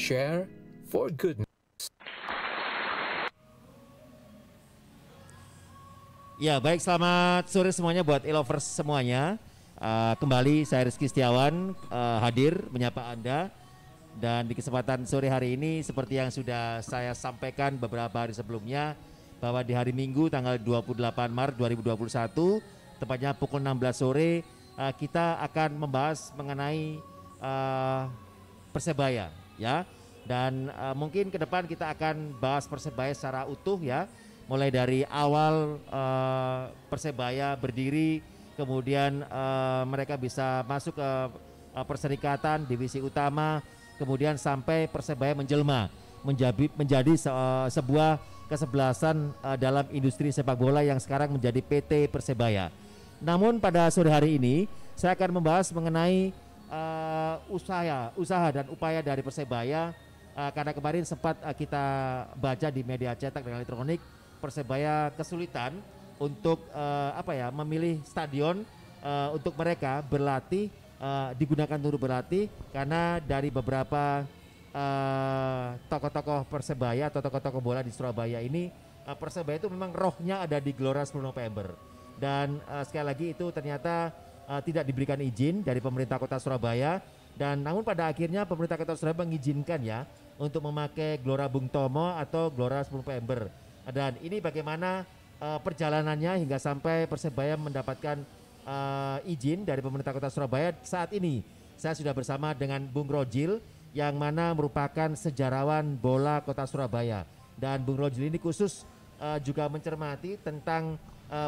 share for goodness. Ya baik, selamat sore semuanya buat e-lovers semuanya. Kembali saya Rizky Setiawan hadir menyapa Anda. Dan di kesempatan sore hari ini seperti yang sudah saya sampaikan beberapa hari sebelumnya, bahwa di hari Minggu tanggal 28 Maret 2021 tepatnya pukul 16 sore kita akan membahas mengenai Persebaya ya. Dan mungkin ke depan kita akan bahas Persebaya secara utuh ya. Mulai dari awal Persebaya berdiri, kemudian mereka bisa masuk ke perserikatan divisi utama, kemudian sampai Persebaya menjelma menjadi sebuah kesebelasan dalam industri sepak bola yang sekarang menjadi PT Persebaya. Namun pada sore hari ini saya akan membahas mengenai usaha dan upaya dari Persebaya, karena kemarin sempat kita baca di media cetak dan elektronik, Persebaya kesulitan untuk memilih stadion untuk mereka berlatih, digunakan untuk berlatih, karena dari beberapa tokoh-tokoh Persebaya atau tokoh-tokoh bola di Surabaya ini, Persebaya itu memang rohnya ada di Gelora 10 November. Dan sekali lagi itu ternyata tidak diberikan izin dari pemerintah kota Surabaya, dan namun pada akhirnya pemerintah kota Surabaya mengizinkan ya untuk memakai Gelora Bung Tomo atau Gelora 10 November. Dan ini bagaimana perjalanannya hingga sampai Persebaya mendapatkan izin dari pemerintah kota Surabaya. Saat ini saya sudah bersama dengan Bung Rojil yang mana merupakan sejarawan bola kota Surabaya. Dan Bung Rojil ini khusus juga mencermati tentang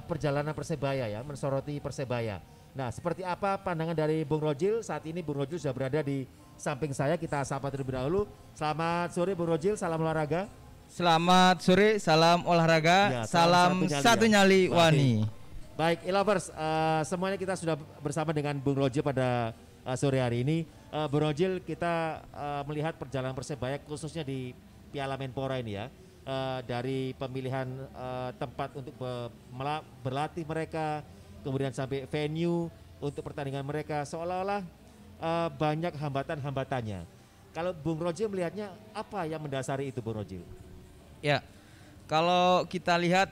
perjalanan Persebaya ya, mensoroti Persebaya. Nah, seperti apa pandangan dari Bung Rojil? Saat ini Bung Rojil sudah berada di samping saya, kita sapa terlebih dahulu. Selamat sore Bung Rojil, salam olahraga. Selamat sore, salam olahraga, ya, salam satu nyali wani. Baik, e-lovers, semuanya kita sudah bersama dengan Bung Rojil pada sore hari ini. Bung Rojil, kita melihat perjalanan Persebaya khususnya di Piala Menpora ini ya, dari pemilihan tempat untuk berlatih mereka, kemudian sampai venue untuk pertandingan mereka, seolah-olah banyak hambatan-hambatannya. Kalau Bung Rojil melihatnya, apa yang mendasari itu Bung Rojil? Ya, kalau kita lihat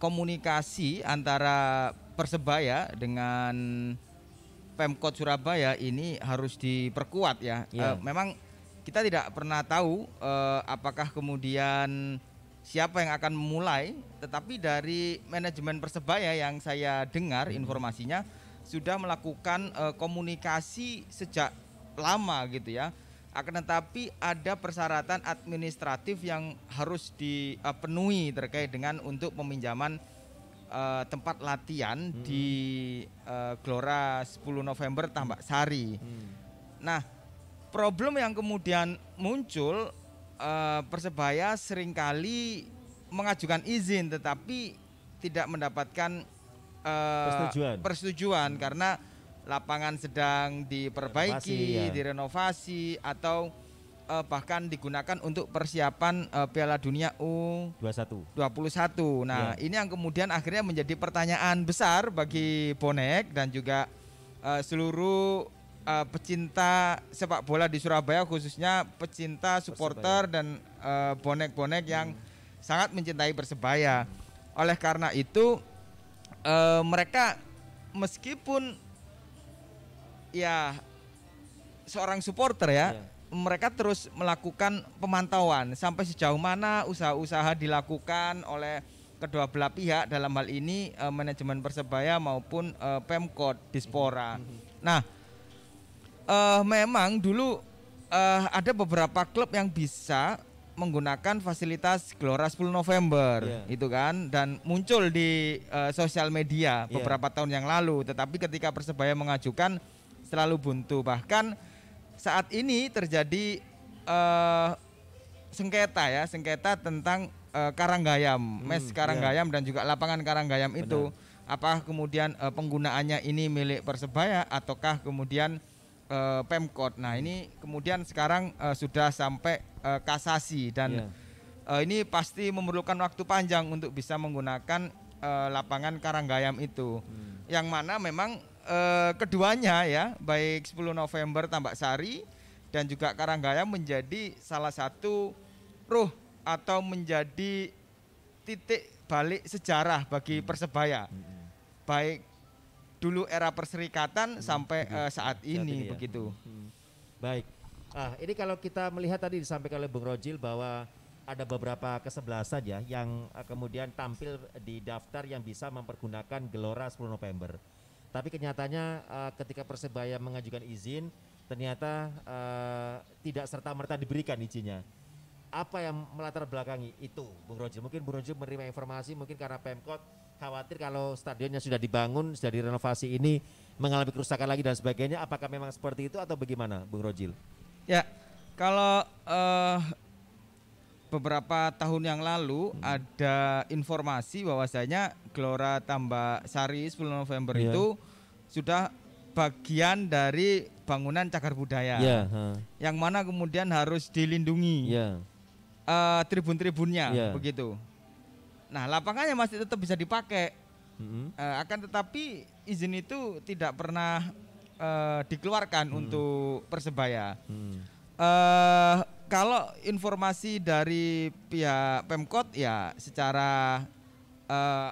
komunikasi antara Persebaya dengan Pemkot Surabaya ini harus diperkuat ya. Memang kita tidak pernah tahu apakah kemudian siapa yang akan memulai, tetapi dari manajemen Persebaya yang saya dengar informasinya sudah melakukan komunikasi sejak lama gitu ya. Akan tetapi ada persyaratan administratif yang harus dipenuhi terkait dengan untuk peminjaman tempat latihan di Gelora 10 November Tambak Sari. Nah, problem yang kemudian muncul, Persebaya seringkali mengajukan izin tetapi tidak mendapatkan persetujuan karena lapangan sedang diperbaiki, direnovasi atau bahkan digunakan untuk persiapan Piala Dunia U21. Nah, ini yang kemudian akhirnya menjadi pertanyaan besar bagi bonek dan juga seluruh pecinta sepak bola di Surabaya, khususnya pecinta supporter dan bonek-bonek yang sangat mencintai Persebaya. Oleh karena itu mereka meskipun ya seorang supporter ya, mereka terus melakukan pemantauan sampai sejauh mana usaha-usaha dilakukan oleh kedua belah pihak, dalam hal ini manajemen Persebaya maupun Pemkot Dispora. Nah, memang dulu ada beberapa klub yang bisa menggunakan fasilitas Gelora 10 November itu kan, dan muncul di sosial media beberapa tahun yang lalu, tetapi ketika Persebaya mengajukan selalu buntu. Bahkan saat ini terjadi sengketa tentang Karanggayam, mes Karanggayam dan juga lapangan Karanggayam itu. Apakah kemudian penggunaannya ini milik Persebaya ataukah kemudian Pemkot. Nah, ini kemudian sekarang sudah sampai kasasi dan ini pasti memerlukan waktu panjang untuk bisa menggunakan lapangan Karanggayam itu. Yang mana memang keduanya ya, baik 10 November Tambak Sari dan juga Karanggayam menjadi salah satu ruh atau menjadi titik balik sejarah bagi Persebaya. Baik dulu era perserikatan sampai saat ini begitu. Baik. Ini kalau kita melihat tadi disampaikan oleh Bung Rojil bahwa ada beberapa kesebelasan ya yang kemudian tampil di daftar yang bisa mempergunakan Gelora 10 November. Tapi kenyataannya ketika Persebaya mengajukan izin ternyata tidak serta-merta diberikan izinnya. Apa yang melatar belakangi itu, Bung Rojil? Mungkin Bung Rojil menerima informasi mungkin karena Pemkot khawatir kalau stadionnya sudah dibangun, sudah direnovasi ini mengalami kerusakan lagi dan sebagainya. Apakah memang seperti itu atau bagaimana, Bung Rojil? Ya, kalau beberapa tahun yang lalu ada informasi bahwasanya Gelora Tambak Sari 10 November itu sudah bagian dari bangunan cagar budaya, yang mana kemudian harus dilindungi tribun-tribunnya, begitu. Nah, lapangannya masih tetap bisa dipakai, akan tetapi izin itu tidak pernah dikeluarkan untuk Persebaya. Kalau informasi dari pihak Pemkot ya secara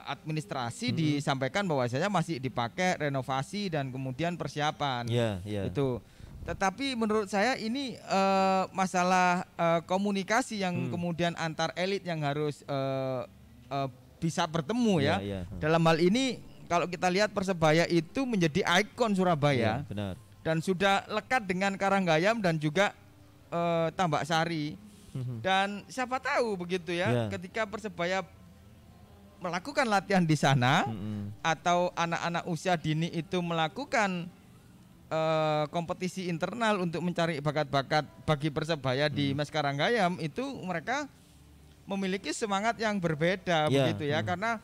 administrasi disampaikan bahwasanya masih dipakai renovasi dan kemudian persiapan. Itu. Tetapi menurut saya ini masalah komunikasi yang kemudian antar elit yang harus bisa bertemu ya. Dalam hal ini kalau kita lihat Persebaya itu menjadi ikon Surabaya, benar. Dan sudah lekat dengan Karanggayam dan juga Tambak Sari. Dan siapa tahu begitu ya, ketika Persebaya melakukan latihan di sana atau anak-anak usia dini itu melakukan kompetisi internal untuk mencari bakat-bakat bagi Persebaya di Mes Karanggayam, itu mereka memiliki semangat yang berbeda begitu ya, karena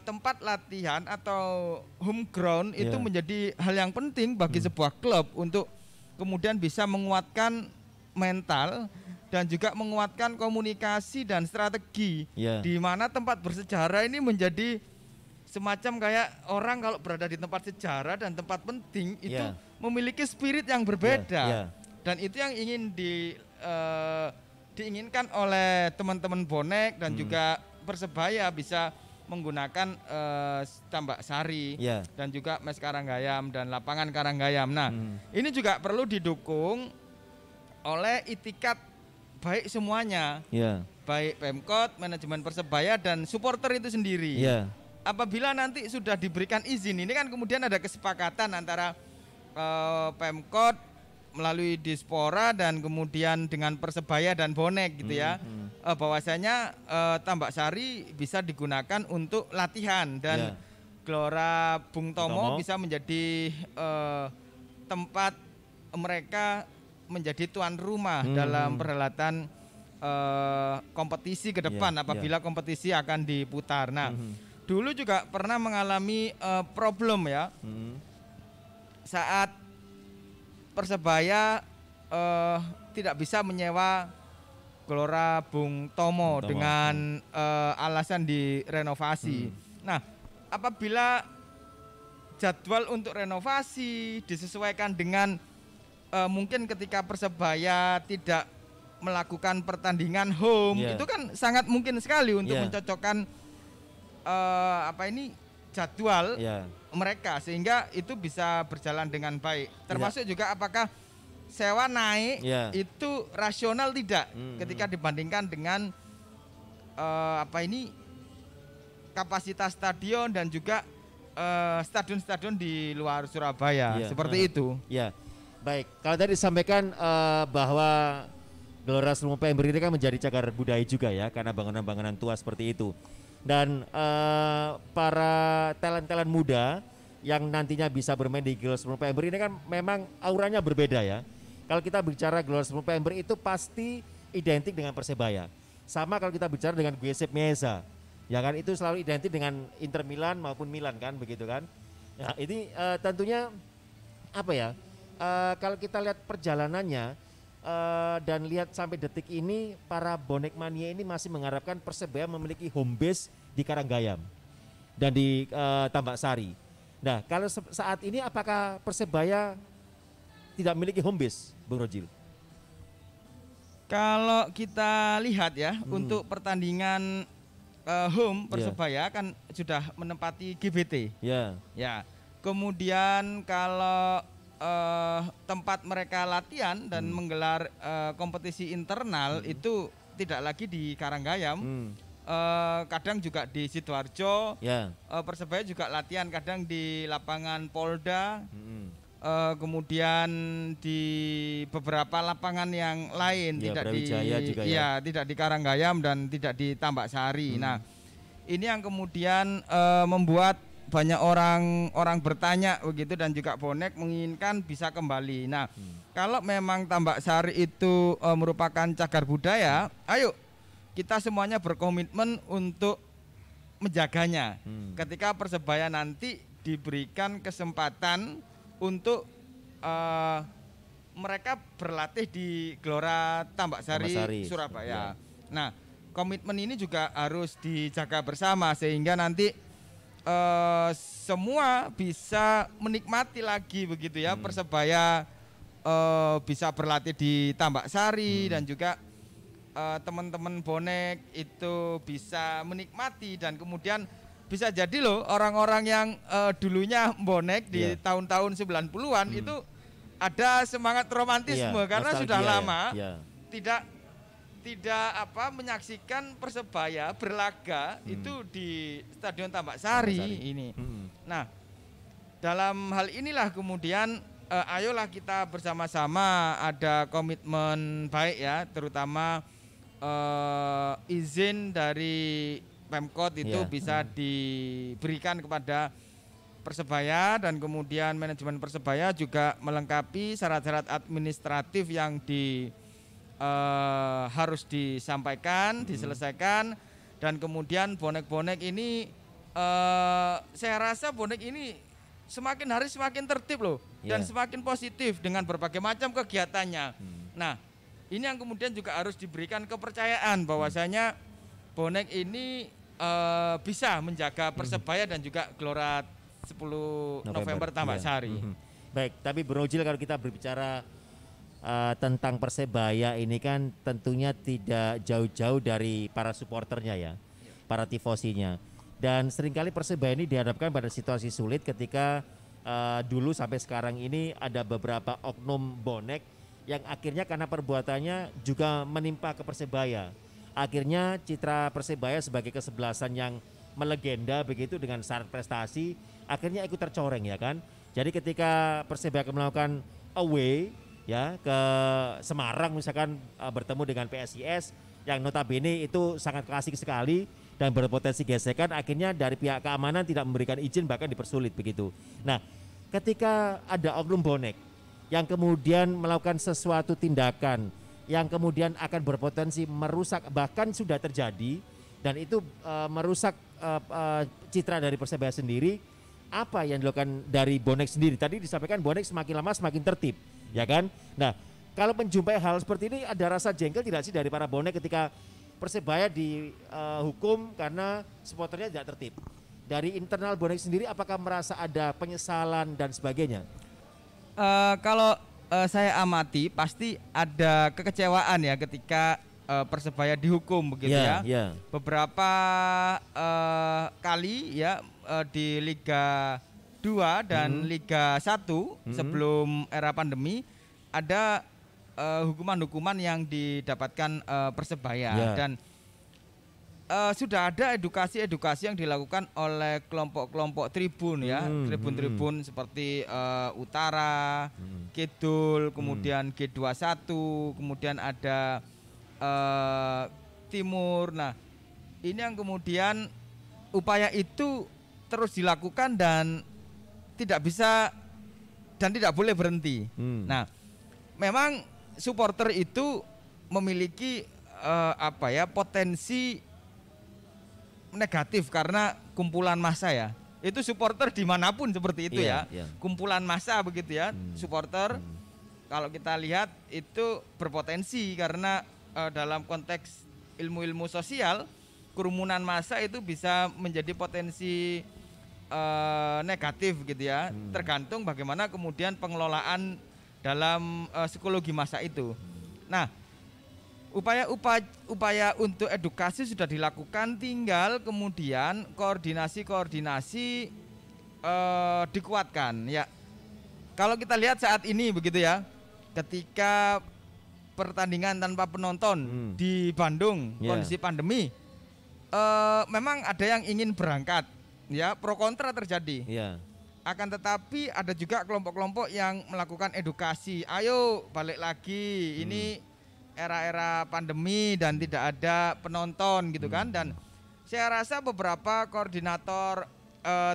tempat latihan atau home ground itu menjadi hal yang penting bagi sebuah klub untuk kemudian bisa menguatkan mental dan juga menguatkan komunikasi dan strategi, di mana tempat bersejarah ini menjadi semacam kayak orang kalau berada di tempat sejarah dan tempat penting itu memiliki spirit yang berbeda, dan itu yang ingin diinginkan oleh teman-teman bonek dan juga Persebaya bisa menggunakan Tambak Sari dan juga Mes Karanggayam dan lapangan Karanggayam. Nah, ini juga perlu didukung oleh itikat baik semuanya, baik Pemkot, manajemen Persebaya dan supporter itu sendiri. Apabila nanti sudah diberikan izin, ini kan kemudian ada kesepakatan antara Pemkot melalui Dispora dan kemudian dengan Persebaya dan bonek gitu ya, bahwasanya Tambak Sari bisa digunakan untuk latihan dan Gelora Bung Tomo bisa menjadi tempat mereka menjadi tuan rumah dalam perhelatan kompetisi ke depan apabila kompetisi akan diputar. Nah, dulu juga pernah mengalami problem ya, saat Persebaya tidak bisa menyewa Gelora Bung Tomo dengan alasan direnovasi. Nah, apabila jadwal untuk renovasi disesuaikan dengan mungkin ketika Persebaya tidak melakukan pertandingan home, itu kan sangat mungkin sekali untuk mencocokkan jadwal mereka sehingga itu bisa berjalan dengan baik. Termasuk juga apakah sewa naik itu rasional tidak ketika dibandingkan dengan kapasitas stadion dan juga stadion-stadion di luar Surabaya seperti itu. Baik, kalau tadi disampaikan bahwa Gelora 10 November ini kan menjadi cagar budaya juga ya, karena bangunan-bangunan tua seperti itu. Dan para talent-talent muda yang nantinya bisa bermain di Gelora 10 November ini kan memang auranya berbeda ya. Kalau kita bicara Gelora 10 November itu pasti identik dengan Persebaya. Sama kalau kita bicara dengan Giuseppe Meazza, ya kan, itu selalu identik dengan Inter Milan maupun Milan kan, begitu kan. Nah, ini tentunya apa ya? Kalau kita lihat perjalanannya dan lihat sampai detik ini, para bonek mania ini masih mengharapkan Persebaya memiliki home base di Karanggayam dan di Tambak Sari. Nah, kalau saat ini apakah Persebaya tidak memiliki home base, Bung Rojil? Kalau kita lihat ya, untuk pertandingan home Persebaya kan sudah menempati GBT. Ya. Kemudian kalau tempat mereka latihan dan menggelar kompetisi internal itu tidak lagi di Karanggayam. Kadang juga di Sidoarjo. Persebaya juga latihan kadang di lapangan Polda. Kemudian di beberapa lapangan yang lain, tidak di juga tidak di Karanggayam dan tidak di Tambak Sari. Nah, ini yang kemudian membuat banyak orang bertanya begitu, dan juga bonek menginginkan bisa kembali. Nah, kalau memang Tambak Sari itu merupakan cagar budaya, ayo kita semuanya berkomitmen untuk menjaganya. Ketika Persebaya nanti diberikan kesempatan untuk mereka berlatih di Gelora Tambak Sari, Surabaya. Nah, komitmen ini juga harus dijaga bersama sehingga nanti semua bisa menikmati lagi begitu ya. Persebaya bisa berlatih di Tambak Sari dan juga teman-teman bonek itu bisa menikmati, dan kemudian bisa jadi loh orang-orang yang dulunya bonek di tahun-tahun 90-an itu ada semangat romantisme karena sudah lama tidak menyaksikan Persebaya berlaga itu di Stadion Tambak Sari ini. Nah, dalam hal inilah kemudian ayolah kita bersama-sama ada komitmen baik ya, terutama izin dari Pemkot itu bisa diberikan kepada Persebaya, dan kemudian manajemen Persebaya juga melengkapi syarat-syarat administratif yang harus disampaikan, diselesaikan, dan kemudian bonek-bonek ini saya rasa bonek ini semakin hari semakin tertib loh, dan semakin positif dengan berbagai macam kegiatannya. Nah, ini yang kemudian juga harus diberikan kepercayaan bahwasanya bonek ini bisa menjaga Persebaya dan juga Gelora 10 November Tambak Sari. Baik, tapi Bung Rojil, kalau kita berbicara tentang Persebaya ini kan tentunya tidak jauh-jauh dari para supporternya ya, para tifosinya. Dan seringkali Persebaya ini dihadapkan pada situasi sulit ketika dulu sampai sekarang ini ada beberapa oknum bonek yang akhirnya karena perbuatannya juga menimpa ke Persebaya. Akhirnya citra Persebaya sebagai kesebelasan yang melegenda begitu dengan syarat prestasi akhirnya ikut tercoreng ya kan. Jadi ketika Persebaya akan melakukan away ya ke Semarang misalkan bertemu dengan PSIS yang notabene itu sangat klasik sekali dan berpotensi gesekan, akhirnya dari pihak keamanan tidak memberikan izin, bahkan dipersulit begitu. Nah, ketika ada oknum bonek yang kemudian melakukan sesuatu tindakan yang kemudian akan berpotensi merusak, bahkan sudah terjadi dan itu merusak citra dari Persebaya sendiri, apa yang dilakukan dari bonek sendiri? Tadi disampaikan bonek semakin lama semakin tertib, ya kan? Nah, kalau menjumpai hal seperti ini ada rasa jengkel tidak sih dari para bonek ketika Persebaya dihukum karena supporternya tidak tertib? Dari internal bonek sendiri apakah merasa ada penyesalan dan sebagainya? Kalau saya amati pasti ada kekecewaan ya ketika Persebaya dihukum begitu ya. Beberapa kali ya di Liga 2 dan Liga 1 sebelum era pandemi ada hukuman-hukuman yang didapatkan Persebaya dan sudah ada edukasi-edukasi yang dilakukan oleh kelompok-kelompok tribun ya, tribun-tribun seperti Utara, Kidul, kemudian G21, kemudian ada Timur. Nah, ini yang kemudian upaya itu terus dilakukan dan tidak bisa dan tidak boleh berhenti. Nah, memang supporter itu memiliki potensi negatif karena kumpulan massa ya. Itu supporter dimanapun seperti itu kumpulan massa begitu ya. Supporter kalau kita lihat itu berpotensi karena dalam konteks ilmu-ilmu sosial, kerumunan massa itu bisa menjadi potensi negatif gitu ya. Tergantung bagaimana kemudian pengelolaan dalam psikologi masa itu. Nah, upaya untuk edukasi sudah dilakukan, tinggal kemudian koordinasi dikuatkan ya. Kalau kita lihat saat ini begitu ya, ketika pertandingan tanpa penonton di Bandung, kondisi pandemi, memang ada yang ingin berangkat ya, pro kontra terjadi. Akan tetapi ada juga kelompok-kelompok yang melakukan edukasi, ayo balik lagi, ini era-era pandemi dan tidak ada penonton gitu kan. Dan saya rasa beberapa koordinator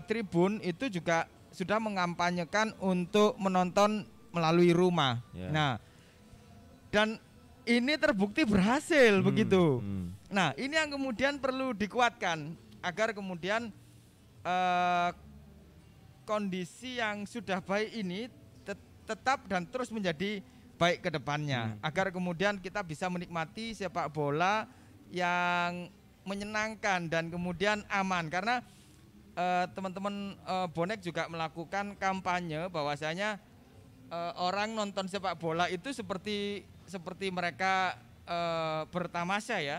tribun itu juga sudah mengampanyekan untuk menonton melalui rumah. Nah, dan ini terbukti berhasil begitu. Nah, ini yang kemudian perlu dikuatkan agar kemudian kondisi yang sudah baik ini tetap dan terus menjadi baik ke depannya, agar kemudian kita bisa menikmati sepak bola yang menyenangkan dan kemudian aman. Karena teman-teman bonek juga melakukan kampanye bahwasanya orang nonton sepak bola itu seperti mereka bertamasya ya.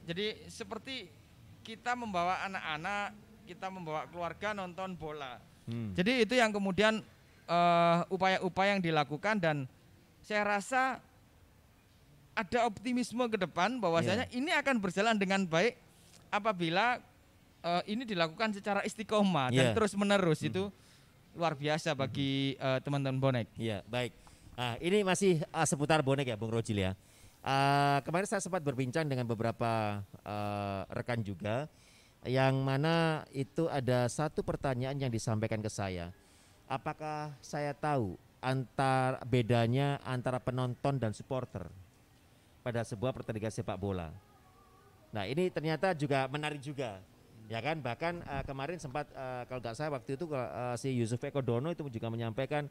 Jadi seperti kita membawa anak-anak, kita membawa keluarga nonton bola. Jadi itu yang kemudian upaya-upaya yang dilakukan, dan saya rasa ada optimisme ke depan bahwasanya ini akan berjalan dengan baik apabila ini dilakukan secara istiqomah dan terus menerus. Itu luar biasa bagi teman-teman bonek. Iya, baik. Nah, ini masih seputar bonek ya, Bung Rojil ya. Kemarin saya sempat berbincang dengan beberapa rekan juga, yang mana itu ada satu pertanyaan yang disampaikan ke saya. Apakah saya tahu bedanya antara penonton dan supporter pada sebuah pertandingan sepak bola? Nah, ini ternyata juga menarik juga, ya kan? Bahkan kemarin sempat kalau nggak salah waktu itu si Yusuf Eko Dono itu juga menyampaikan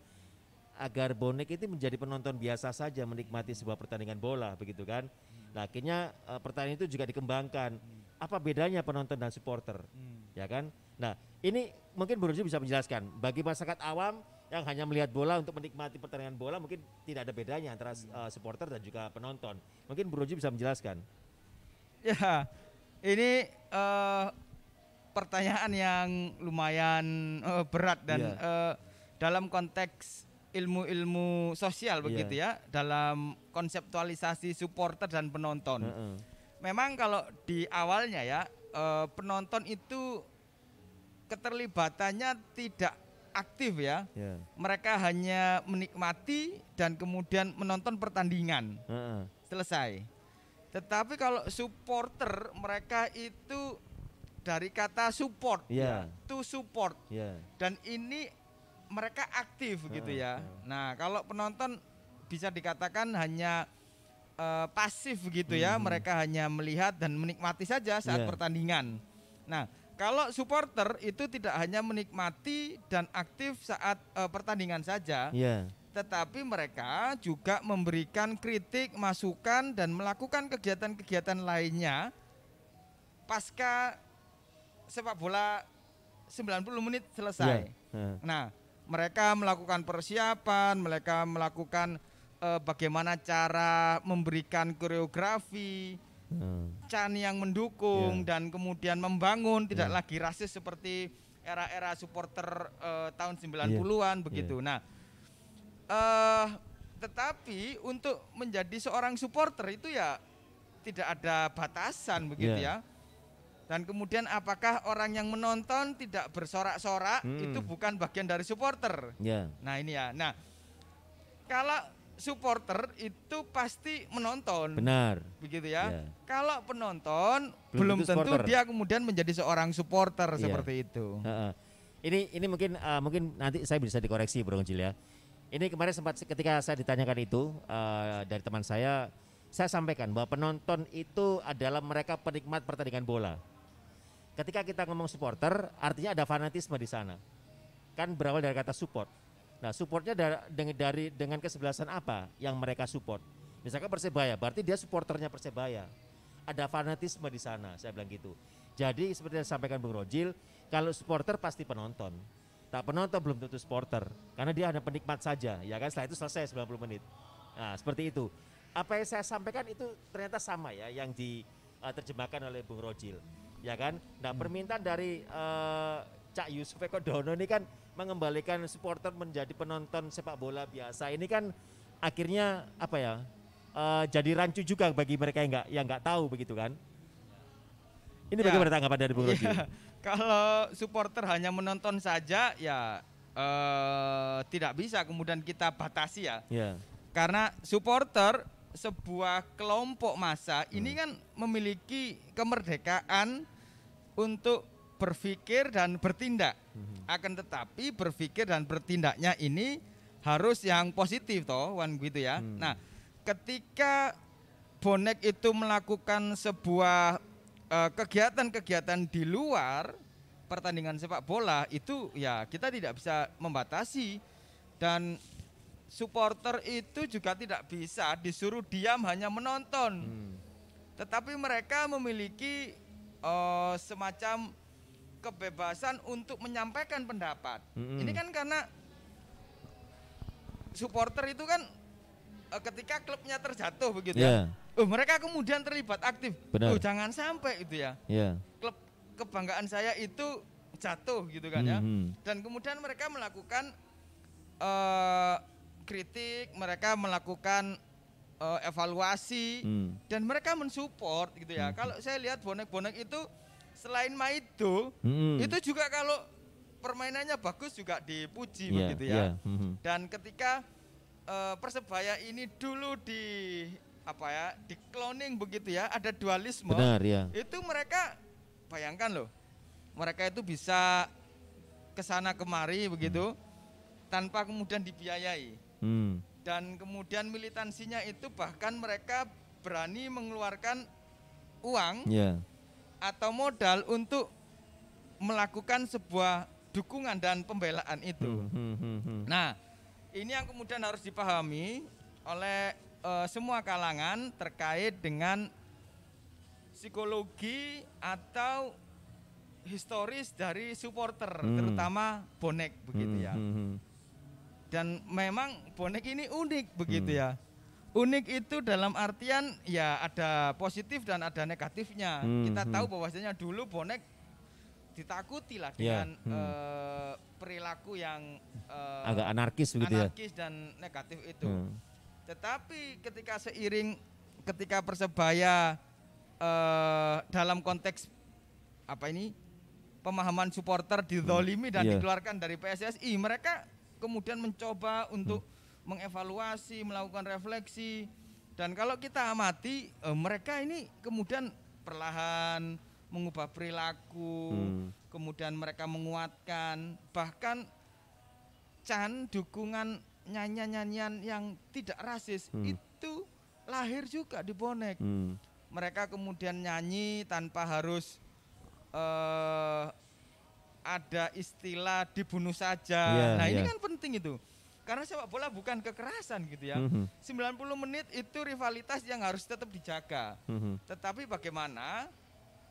agar bonek itu menjadi penonton biasa saja menikmati sebuah pertandingan bola, begitu kan? Nah, akhirnya pertandingan itu juga dikembangkan. Apa bedanya penonton dan supporter, ya kan? Nah, ini mungkin Bu Roji bisa menjelaskan bagi masyarakat awam yang hanya melihat bola untuk menikmati pertandingan bola, mungkin tidak ada bedanya antara supporter dan juga penonton. Mungkin Bu Roji bisa menjelaskan. Ya, ini pertanyaan yang lumayan berat dan dalam konteks ilmu-ilmu sosial begitu ya, dalam konseptualisasi supporter dan penonton. Memang kalau di awalnya ya, penonton itu keterlibatannya tidak aktif ya. Mereka hanya menikmati dan kemudian menonton pertandingan. Selesai. Tetapi kalau supporter, mereka itu dari kata support ya, to support. Dan ini mereka aktif gitu ya. Nah, kalau penonton bisa dikatakan hanya pasif gitu ya. Mereka hanya melihat dan menikmati saja saat pertandingan. Nah, kalau supporter itu tidak hanya menikmati dan aktif saat pertandingan saja, tetapi mereka juga memberikan kritik, masukan, dan melakukan kegiatan-kegiatan lainnya pasca sepak bola 90 menit selesai. Nah, mereka melakukan persiapan, mereka melakukan bagaimana cara memberikan koreografi, can yang mendukung dan kemudian membangun, tidak lagi rasis seperti era-era supporter tahun 90-an begitu. Nah, tetapi untuk menjadi seorang supporter itu ya tidak ada batasan begitu ya. Dan kemudian apakah orang yang menonton tidak bersorak-sorak itu bukan bagian dari supporter? Nah, ini ya. Nah, kalau supporter itu pasti menonton. Benar. Begitu ya. Kalau penonton belum tentu dia kemudian menjadi seorang supporter seperti itu. Ini mungkin nanti saya bisa dikoreksi Bro Ngil ya. Ini kemarin sempat ketika saya ditanyakan itu dari teman saya sampaikan bahwa penonton itu adalah mereka penikmat pertandingan bola. Ketika kita ngomong supporter, artinya ada fanatisme di sana. Kan berawal dari kata support. Nah, supportnya dengan kesebelasan apa yang mereka support? Misalkan Persebaya, berarti dia supporternya Persebaya. Ada fanatisme di sana, saya bilang gitu. Jadi seperti yang disampaikan Bung Rojil, kalau supporter pasti penonton. Tak penonton belum tentu supporter, karena dia hanya penikmat saja, ya kan. Setelah itu selesai 90 menit. Nah, seperti itu. Apa yang saya sampaikan itu ternyata sama ya, yang diterjemahkan oleh Bung Rojil, ya kan. Nah, permintaan dari Cak Yusuf Eko Dono ini kan mengembalikan supporter menjadi penonton sepak bola biasa. Ini kan akhirnya apa ya? Jadi rancu juga bagi mereka yang nggak tahu begitu kan. Ini bagaimana tanggapan dari Bung Rojil? Kalau supporter hanya menonton saja ya tidak bisa kemudian kita batasi ya. Karena supporter sebuah kelompok massa ini kan memiliki kemerdekaan untuk berpikir dan bertindak. Akan tetapi berpikir dan bertindaknya ini harus yang positif toh, Wan, gitu ya. Nah, ketika bonek itu melakukan sebuah kegiatan-kegiatan di luar pertandingan sepak bola itu ya kita tidak bisa membatasi, dan supporter itu juga tidak bisa disuruh diam hanya menonton. Tetapi mereka memiliki semacam kebebasan untuk menyampaikan pendapat. Ini kan karena supporter itu kan ketika klubnya terjatuh begitu ya. Mereka kemudian terlibat aktif. Jangan sampai itu ya. Klub kebanggaan saya itu jatuh gitu kan ya. Dan kemudian mereka melakukan kritik, mereka melakukan evaluasi dan mereka mensupport gitu ya. Kalau saya lihat bonek-bonek itu selain Maido, itu juga kalau permainannya bagus juga dipuji begitu ya. Dan ketika Persebaya ini dulu di cloning begitu ya, ada dualisme. Itu mereka bayangkan loh, mereka itu bisa kesana kemari begitu tanpa kemudian dibiayai. Dan kemudian militansinya itu bahkan mereka berani mengeluarkan uang atau modal untuk melakukan sebuah dukungan dan pembelaan itu. Nah, ini yang kemudian harus dipahami oleh semua kalangan terkait dengan psikologi atau historis dari supporter, terutama bonek begitu ya. Dan memang bonek ini unik begitu ya. Unik itu dalam artian ya ada positif dan ada negatifnya. Kita tahu bahwasanya dulu bonek ditakuti lah dengan perilaku yang agak anarkis begitu ya. Anarkis dan negatif itu. Tetapi ketika Persebaya dalam konteks pemahaman supporter dizolimi dan dikeluarkan dari PSSI, mereka kemudian mencoba untuk mengevaluasi, melakukan refleksi, dan kalau kita amati mereka ini kemudian perlahan mengubah perilaku, kemudian mereka menguatkan, bahkan dukungan nyanyian-nyanyian yang tidak rasis itu lahir juga di bonek. Mereka kemudian nyanyi tanpa harus ada istilah dibunuh saja. Nah, ini kan penting itu. Karena sepak bola bukan kekerasan gitu ya. 90 menit itu rivalitas yang harus tetap dijaga. Tetapi bagaimana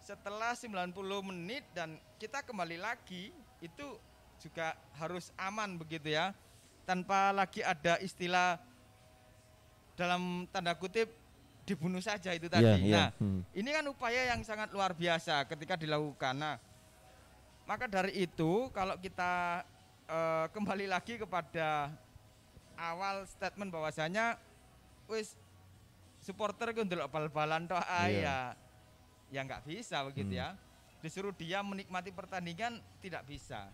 setelah 90 menit dan kita kembali lagi, itu juga harus aman begitu ya. Tanpa lagi ada istilah dalam tanda kutip dibunuh saja itu tadi. Nah, ini kan upaya yang sangat luar biasa ketika dilakukan. Nah, maka dari itu kalau kita kembali lagi kepada awal statement bahwasanya supporter itu ndelok bal-balan toh ya nggak bisa begitu ya. Disuruh dia menikmati pertandingan tidak bisa.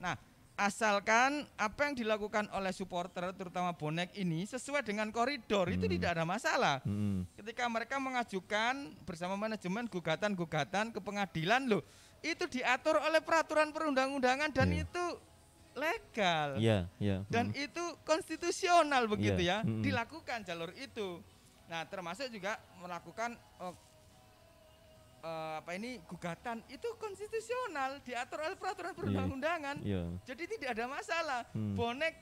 Nah, asalkan apa yang dilakukan oleh supporter terutama bonek ini sesuai dengan koridor, itu tidak ada masalah. Ketika mereka mengajukan bersama manajemen gugatan-gugatan ke pengadilan loh, itu diatur oleh peraturan perundang-undangan dan itu legal. Dan itu konstitusional begitu ya, dilakukan jalur itu. Nah, termasuk juga melakukan gugatan itu konstitusional, diatur oleh peraturan perundang-undangan. Jadi tidak ada masalah. Bonek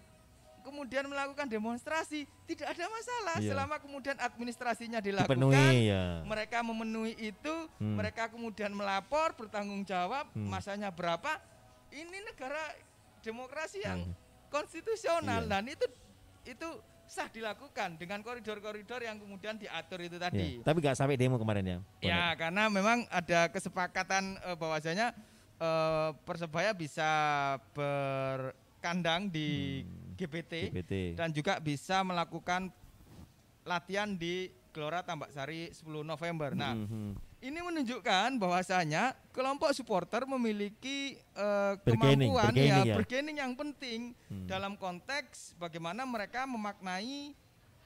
kemudian melakukan demonstrasi tidak ada masalah selama kemudian administrasinya dilakukan, mereka memenuhi itu, mereka kemudian melapor, bertanggung jawab, masanya berapa. Ini negara demokrasi yang konstitusional dan itu sah dilakukan dengan koridor-koridor yang kemudian diatur itu tadi. Tapi nggak sampai demo kemarin ya? Ya, karena memang ada kesepakatan bahwasanya Persebaya bisa berkandang di GPT dan juga bisa melakukan latihan di Gelora Tambak Sari 10 November. Nah, ini menunjukkan bahwasanya kelompok supporter memiliki kemampuan bergaining yang penting dalam konteks bagaimana mereka memaknai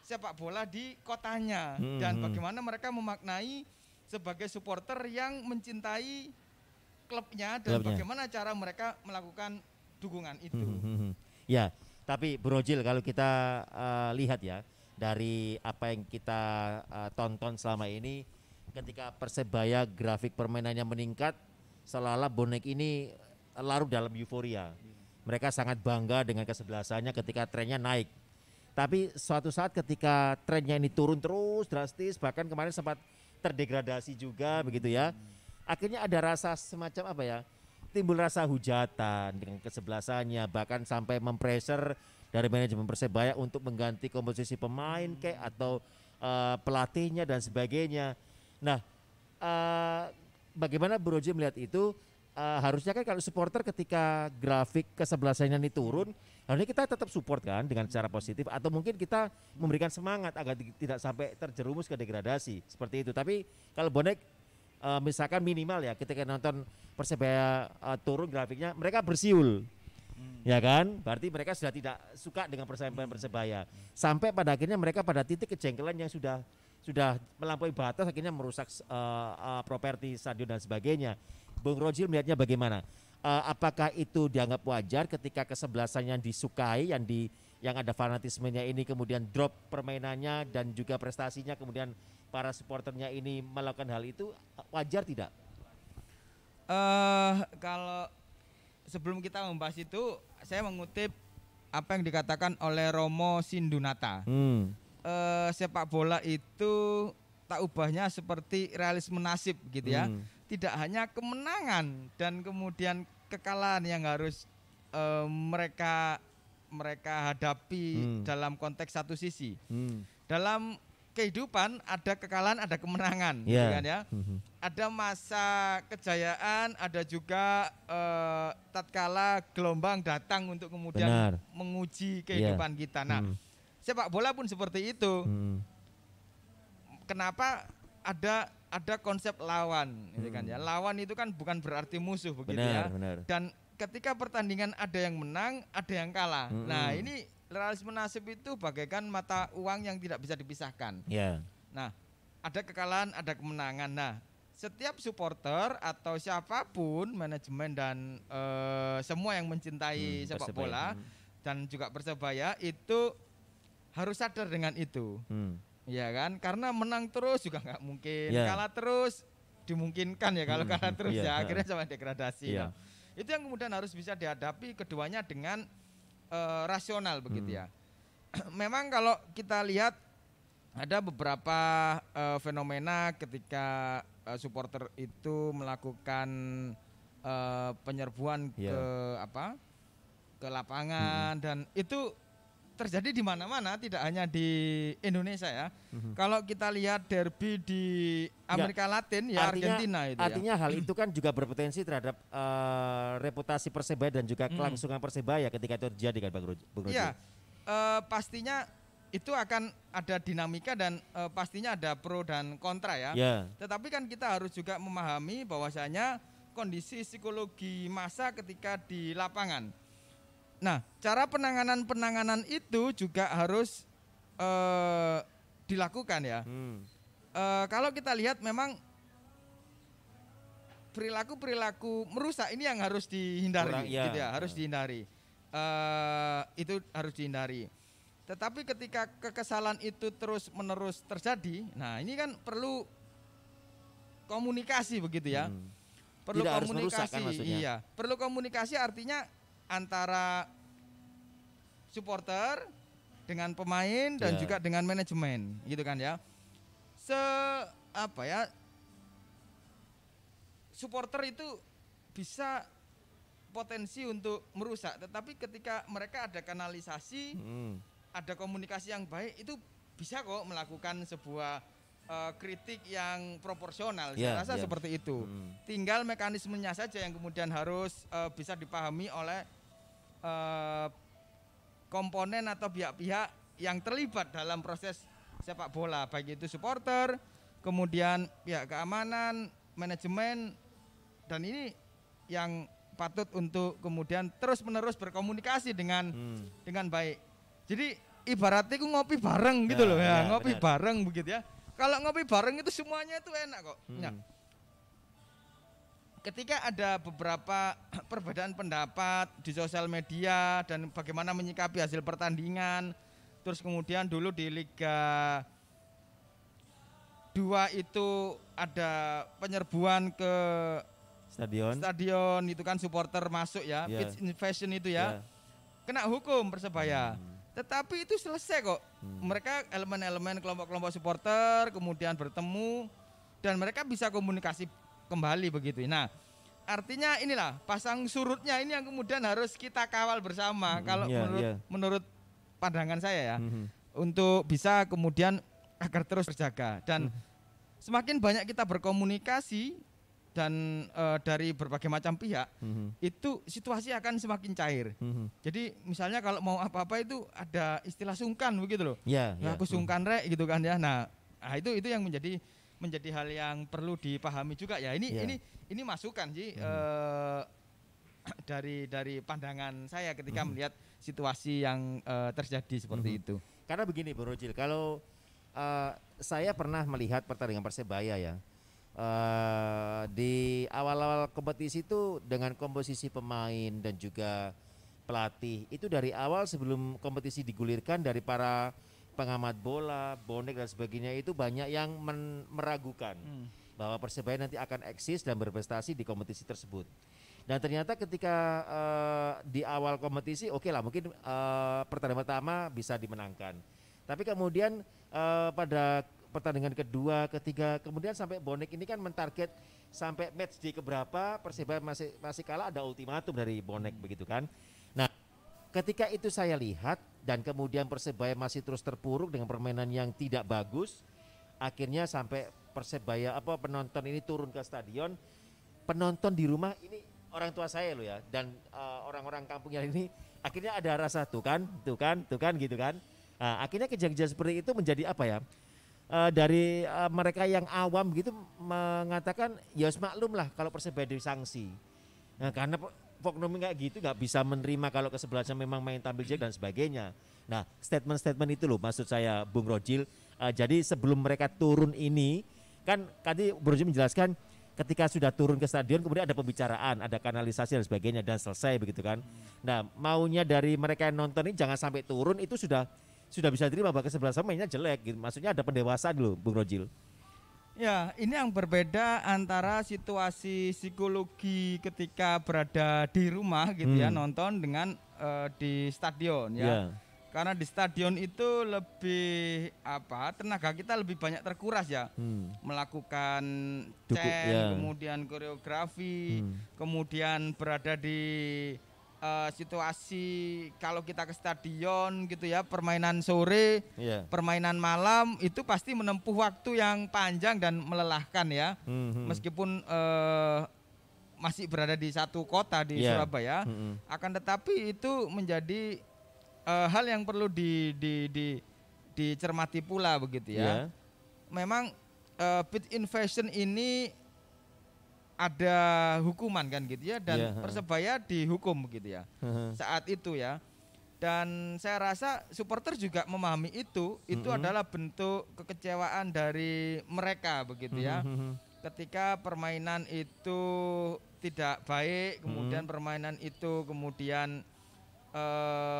sepak bola di kotanya dan bagaimana mereka memaknai sebagai supporter yang mencintai klubnya dan bagaimana cara mereka melakukan dukungan itu. Ya, tapi Bro Jil, kalau kita lihat ya dari apa yang kita tonton selama ini, ketika Persebaya grafik permainannya meningkat, seolah-olah bonek ini larut dalam euforia. Mereka sangat bangga dengan kesebelasannya ketika trennya naik. Tapi suatu saat ketika trennya ini turun terus drastis, bahkan kemarin sempat terdegradasi juga begitu ya. Akhirnya ada rasa semacam apa ya? Timbul rasa hujatan dengan kesebelasannya, bahkan sampai mempressure dari manajemen Persebaya untuk mengganti komposisi pemain atau pelatihnya dan sebagainya. Nah, bagaimana Bro Jim melihat itu? Harusnya kan kalau supporter ketika grafik kesebelasannya ini turun, harusnya kita tetap support kan dengan cara positif, atau mungkin kita memberikan semangat agar tidak sampai terjerumus ke degradasi seperti itu. Tapi kalau bonek misalkan minimal ya ketika nonton Persebaya turun grafiknya, mereka bersiul. Ya kan, berarti mereka sudah tidak suka dengan persaingan Persebaya. Sampai pada akhirnya mereka pada titik kejengkelan yang sudah melampaui batas, akhirnya merusak properti stadion dan sebagainya. Bung Rojil melihatnya bagaimana? Apakah itu dianggap wajar ketika kesebelasannya disukai, yang ada fanatismenya ini kemudian drop permainannya dan juga prestasinya, kemudian para supporternya ini melakukan hal itu, wajar tidak? Kalau sebelum kita membahas itu, saya mengutip apa yang dikatakan oleh Romo Sindunata. Sepak bola itu tak ubahnya seperti realisme nasib gitu ya. Tidak hanya kemenangan dan kemudian kekalahan yang harus mereka hadapi dalam konteks satu sisi. Dalam kehidupan ada kekalahan, ada kemenangan, gitu kan ya. Ada masa kejayaan, ada juga tatkala gelombang datang untuk kemudian menguji kehidupan kita. Nah, sepak bola pun seperti itu. Kenapa ada konsep lawan, gitu kan ya. Lawan itu kan bukan berarti musuh begitu ya. Dan ketika pertandingan ada yang menang, ada yang kalah. Nah, ini realisme nasib itu bagaikan mata uang yang tidak bisa dipisahkan. Nah, ada kekalahan, ada kemenangan. Nah, setiap supporter atau siapapun, manajemen dan semua yang mencintai sepak bola dan juga Persebaya itu harus sadar dengan itu. Ya kan, karena menang terus juga nggak mungkin, kalah terus dimungkinkan ya kalau kalah terus ya akhirnya sampai degradasi. Nah, itu yang kemudian harus bisa dihadapi keduanya dengan rasional begitu ya. Memang kalau kita lihat ada beberapa fenomena ketika supporter itu melakukan penyerbuan ke lapangan dan itu terjadi di mana-mana, tidak hanya di Indonesia ya. Kalau kita lihat derby di Amerika Latin ya, Argentina itu. Artinya hal itu kan juga berpotensi terhadap reputasi Persebaya dan juga kelangsungan Persebaya ketika itu terjadi kan Bang Roji? Iya, pastinya itu akan ada dinamika dan pastinya ada pro dan kontra ya. Tetapi kan kita harus juga memahami bahwasanya kondisi psikologi massa ketika di lapangan. Nah, cara penanganan itu juga harus dilakukan ya. Kalau kita lihat memang perilaku merusak ini yang harus dihindari, gitu ya, harus dihindari. Itu harus dihindari. Tetapi ketika kekesalan itu terus-menerus terjadi, nah ini kan perlu komunikasi begitu ya. Perlu tidak komunikasi, harus merusak, kan, iya. Perlu komunikasi artinya antara supporter dengan pemain dan juga dengan manajemen, gitu kan ya. Supporter itu bisa potensi untuk merusak. Tetapi ketika mereka ada kanalisasi, ada komunikasi yang baik, itu bisa kok melakukan sebuah kritik yang proporsional. Saya rasa seperti itu. Tinggal mekanismenya saja yang kemudian harus bisa dipahami oleh komponen atau pihak-pihak yang terlibat dalam proses sepak bola, baik itu supporter, kemudian pihak keamanan, manajemen, dan ini yang patut untuk kemudian terus-menerus berkomunikasi dengan baik. Jadi ibaratnya aku ngopi bareng gitu loh ya, ngopi bareng begitu ya. Kalau ngopi bareng itu semuanya itu enak kok. Nah, ketika ada beberapa perbedaan pendapat di sosial media dan bagaimana menyikapi hasil pertandingan, terus kemudian dulu di Liga 2 itu ada penyerbuan ke stadion itu kan, supporter masuk ya, pitch invasion itu ya, kena hukum Persebaya. Tetapi itu selesai kok. Mereka elemen-elemen kelompok-kelompok supporter kemudian bertemu dan mereka bisa komunikasi kembali begitu. Nah, artinya inilah pasang surutnya ini yang kemudian harus kita kawal bersama. Kalau menurut pandangan saya ya, untuk bisa kemudian agar terus terjaga dan semakin banyak kita berkomunikasi dan dari berbagai macam pihak, itu situasi akan semakin cair. Jadi misalnya kalau mau apa-apa itu ada istilah sungkan begitu loh. Aku sungkan rek gitu kan ya. Nah, itu yang menjadi hal yang perlu dipahami juga ya. Ini masukan sih dari pandangan saya ketika melihat situasi yang terjadi seperti itu. Karena begini Bung Rojil, kalau saya pernah melihat pertandingan Persebaya ya. Di awal-awal kompetisi itu dengan komposisi pemain dan juga pelatih itu dari awal sebelum kompetisi digulirkan, dari para pengamat bola, bonek dan sebagainya itu banyak yang meragukan bahwa Persebaya nanti akan eksis dan berprestasi di kompetisi tersebut. Dan ternyata ketika di awal kompetisi oke lah mungkin pertandingan pertama bisa dimenangkan. Tapi kemudian pada pertandingan kedua, ketiga, kemudian sampai bonek ini kan mentarget sampai match di keberapa Persebaya masih kalah, ada ultimatum dari bonek begitu kan. Nah, ketika itu saya lihat dan kemudian Persebaya masih terus terpuruk dengan permainan yang tidak bagus, akhirnya sampai Persebaya penonton ini turun ke stadion. Penonton di rumah ini orang tua saya loh ya, dan orang-orang kampungnya ini akhirnya ada rasa tuh kan gitu kan. Nah, akhirnya kejadian seperti itu menjadi apa ya? Dari mereka yang awam gitu mengatakan ya maklum lah kalau Persebaya disanksi. Nah, karena oknum kayak gitu nggak bisa menerima kalau kesebelasan memang main tampil jelek dan sebagainya. Nah, statement-statement itu loh maksud saya Bung Rojil. Jadi sebelum mereka turun ini kan tadi Bung Rojil menjelaskan ketika sudah turun ke stadion kemudian ada pembicaraan, ada kanalisasi dan sebagainya dan selesai begitu kan. Nah, maunya dari mereka yang nonton ini jangan sampai turun itu sudah bisa diterima bahwa kesebelasan mainnya jelek gitu. Maksudnya ada pendewasaan dulu Bung Rojil. Ya, ini yang berbeda antara situasi psikologi ketika berada di rumah gitu ya, nonton dengan di stadion ya. Karena di stadion itu lebih tenaga kita lebih banyak terkuras ya. Melakukan kemudian koreografi, kemudian berada di situasi kalau kita ke stadion gitu ya, permainan sore, permainan malam itu pasti menempuh waktu yang panjang dan melelahkan ya. Meskipun masih berada di satu kota di Surabaya, akan tetapi itu menjadi hal yang perlu dicermati pula begitu ya. Memang pitch invasion ini ada hukuman kan gitu ya, dan Persebaya dihukum begitu ya saat itu ya. Dan saya rasa supporter juga memahami itu adalah bentuk kekecewaan dari mereka begitu ya. Ketika permainan itu tidak baik, kemudian permainan itu kemudian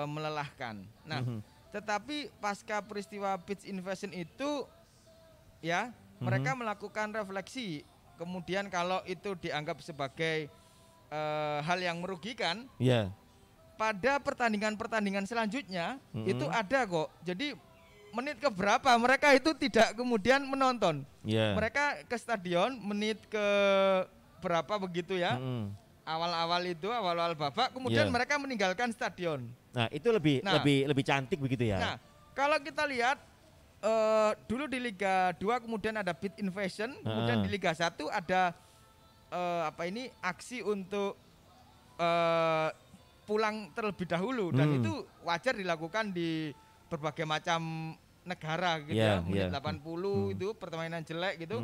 melelahkan. Nah, tetapi pasca peristiwa pitch invasion itu ya, mereka melakukan refleksi. Kemudian kalau itu dianggap sebagai hal yang merugikan, pada pertandingan-pertandingan selanjutnya itu ada kok. Jadi menit keberapa mereka itu tidak kemudian menonton. Mereka ke stadion menit ke berapa begitu ya. awal-awal babak kemudian mereka meninggalkan stadion. Nah, itu lebih cantik begitu ya. Nah, kalau kita lihat dulu di Liga 2 kemudian ada pit invasion, kemudian di Liga 1 ada aksi untuk pulang terlebih dahulu dan itu wajar dilakukan di berbagai macam negara gitu menit 80 itu permainan jelek gitu.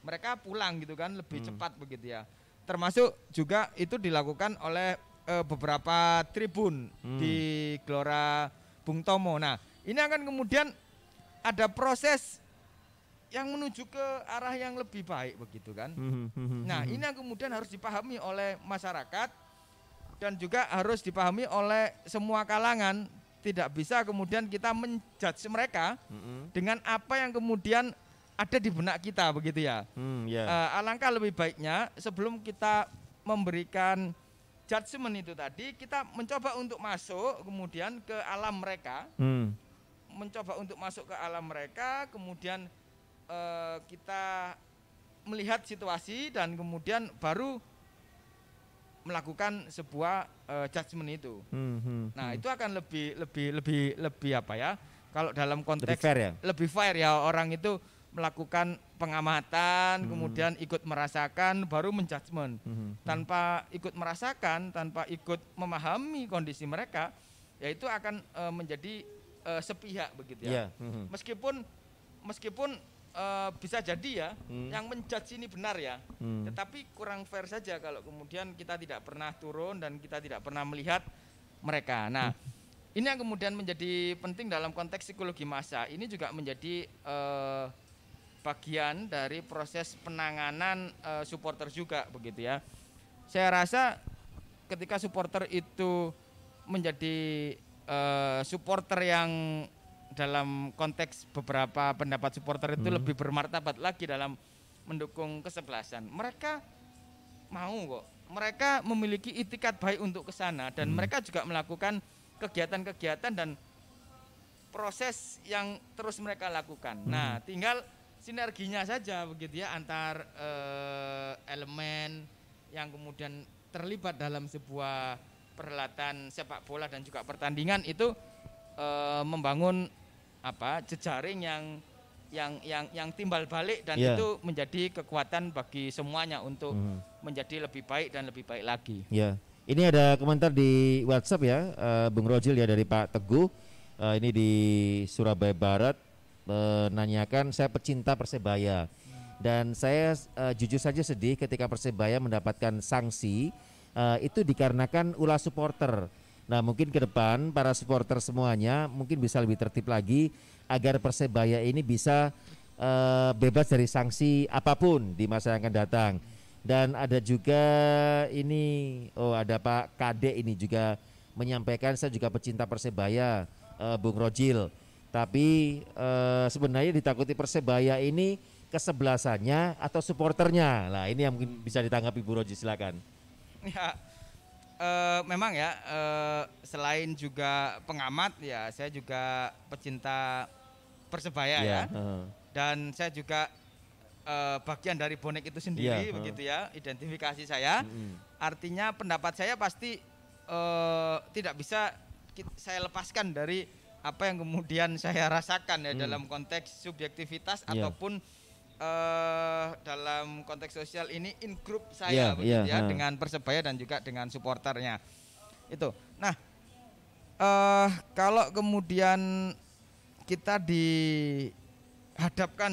Mereka pulang gitu kan lebih cepat begitu ya. Termasuk juga itu dilakukan oleh beberapa tribun di Gelora Bung Tomo. Nah, ini akan kemudian ada proses yang menuju ke arah yang lebih baik begitu kan. Nah, ini yang kemudian harus dipahami oleh masyarakat dan juga harus dipahami oleh semua kalangan. Tidak bisa kemudian kita menjudge mereka dengan apa yang kemudian ada di benak kita begitu ya. Alangkah lebih baiknya sebelum kita memberikan judgement itu tadi, kita mencoba untuk masuk kemudian ke alam mereka, mencoba untuk masuk ke alam mereka, kemudian kita melihat situasi dan kemudian baru melakukan sebuah judgement itu. Nah, itu akan lebih apa ya? Kalau dalam konteks lebih fair ya, orang itu melakukan pengamatan, kemudian ikut merasakan, baru menjudgement. Tanpa ikut merasakan, tanpa ikut memahami kondisi mereka, ya itu akan menjadi sepihak begitu ya. Meskipun bisa jadi ya, yang menjudge ini benar ya, tetapi kurang fair saja kalau kemudian kita tidak pernah turun dan kita tidak pernah melihat mereka. Nah, ini yang kemudian menjadi penting dalam konteks psikologi massa. Ini juga menjadi bagian dari proses penanganan supporter juga begitu ya. Saya rasa ketika supporter itu menjadi supporter yang dalam konteks beberapa pendapat supporter itu lebih bermartabat lagi dalam mendukung kesebelasan. Mereka mau kok. Mereka memiliki itikat baik untuk ke sana dan mereka juga melakukan kegiatan-kegiatan dan proses yang terus mereka lakukan. Nah, tinggal sinerginya saja begitu ya antar elemen yang kemudian terlibat dalam sebuah perhelatan sepak bola dan juga pertandingan itu membangun jejaring yang timbal balik dan itu menjadi kekuatan bagi semuanya untuk menjadi lebih baik dan lebih baik lagi. Ini ada komentar di WhatsApp ya, Bung Rojil ya dari Pak Teguh. Ini di Surabaya Barat menanyakan, saya pecinta Persebaya dan saya jujur saja sedih ketika Persebaya mendapatkan sanksi itu dikarenakan ulah supporter. Nah, mungkin ke depan para supporter semuanya mungkin bisa lebih tertib lagi agar Persebaya ini bisa bebas dari sanksi apapun di masa yang akan datang. Dan ada juga ini, ada Pak Kade ini juga menyampaikan, saya juga pecinta Persebaya, Bung Rojil. Tapi sebenarnya ditakuti Persebaya ini kesebelasannya atau supporternya. Nah, ini yang mungkin bisa ditanggapi Bu Rojil, silakan. Ya. Memang ya, selain juga pengamat ya, saya juga pecinta Persebaya ya. Dan saya juga bagian dari bonek itu sendiri begitu ya, identifikasi saya. Artinya pendapat saya pasti tidak bisa saya lepaskan dari apa yang kemudian saya rasakan ya dalam konteks subjektivitas ataupun dalam konteks sosial ini in group saya begitu ya, dengan Persebaya dan juga dengan supporternya itu. Nah, kalau kemudian kita dihadapkan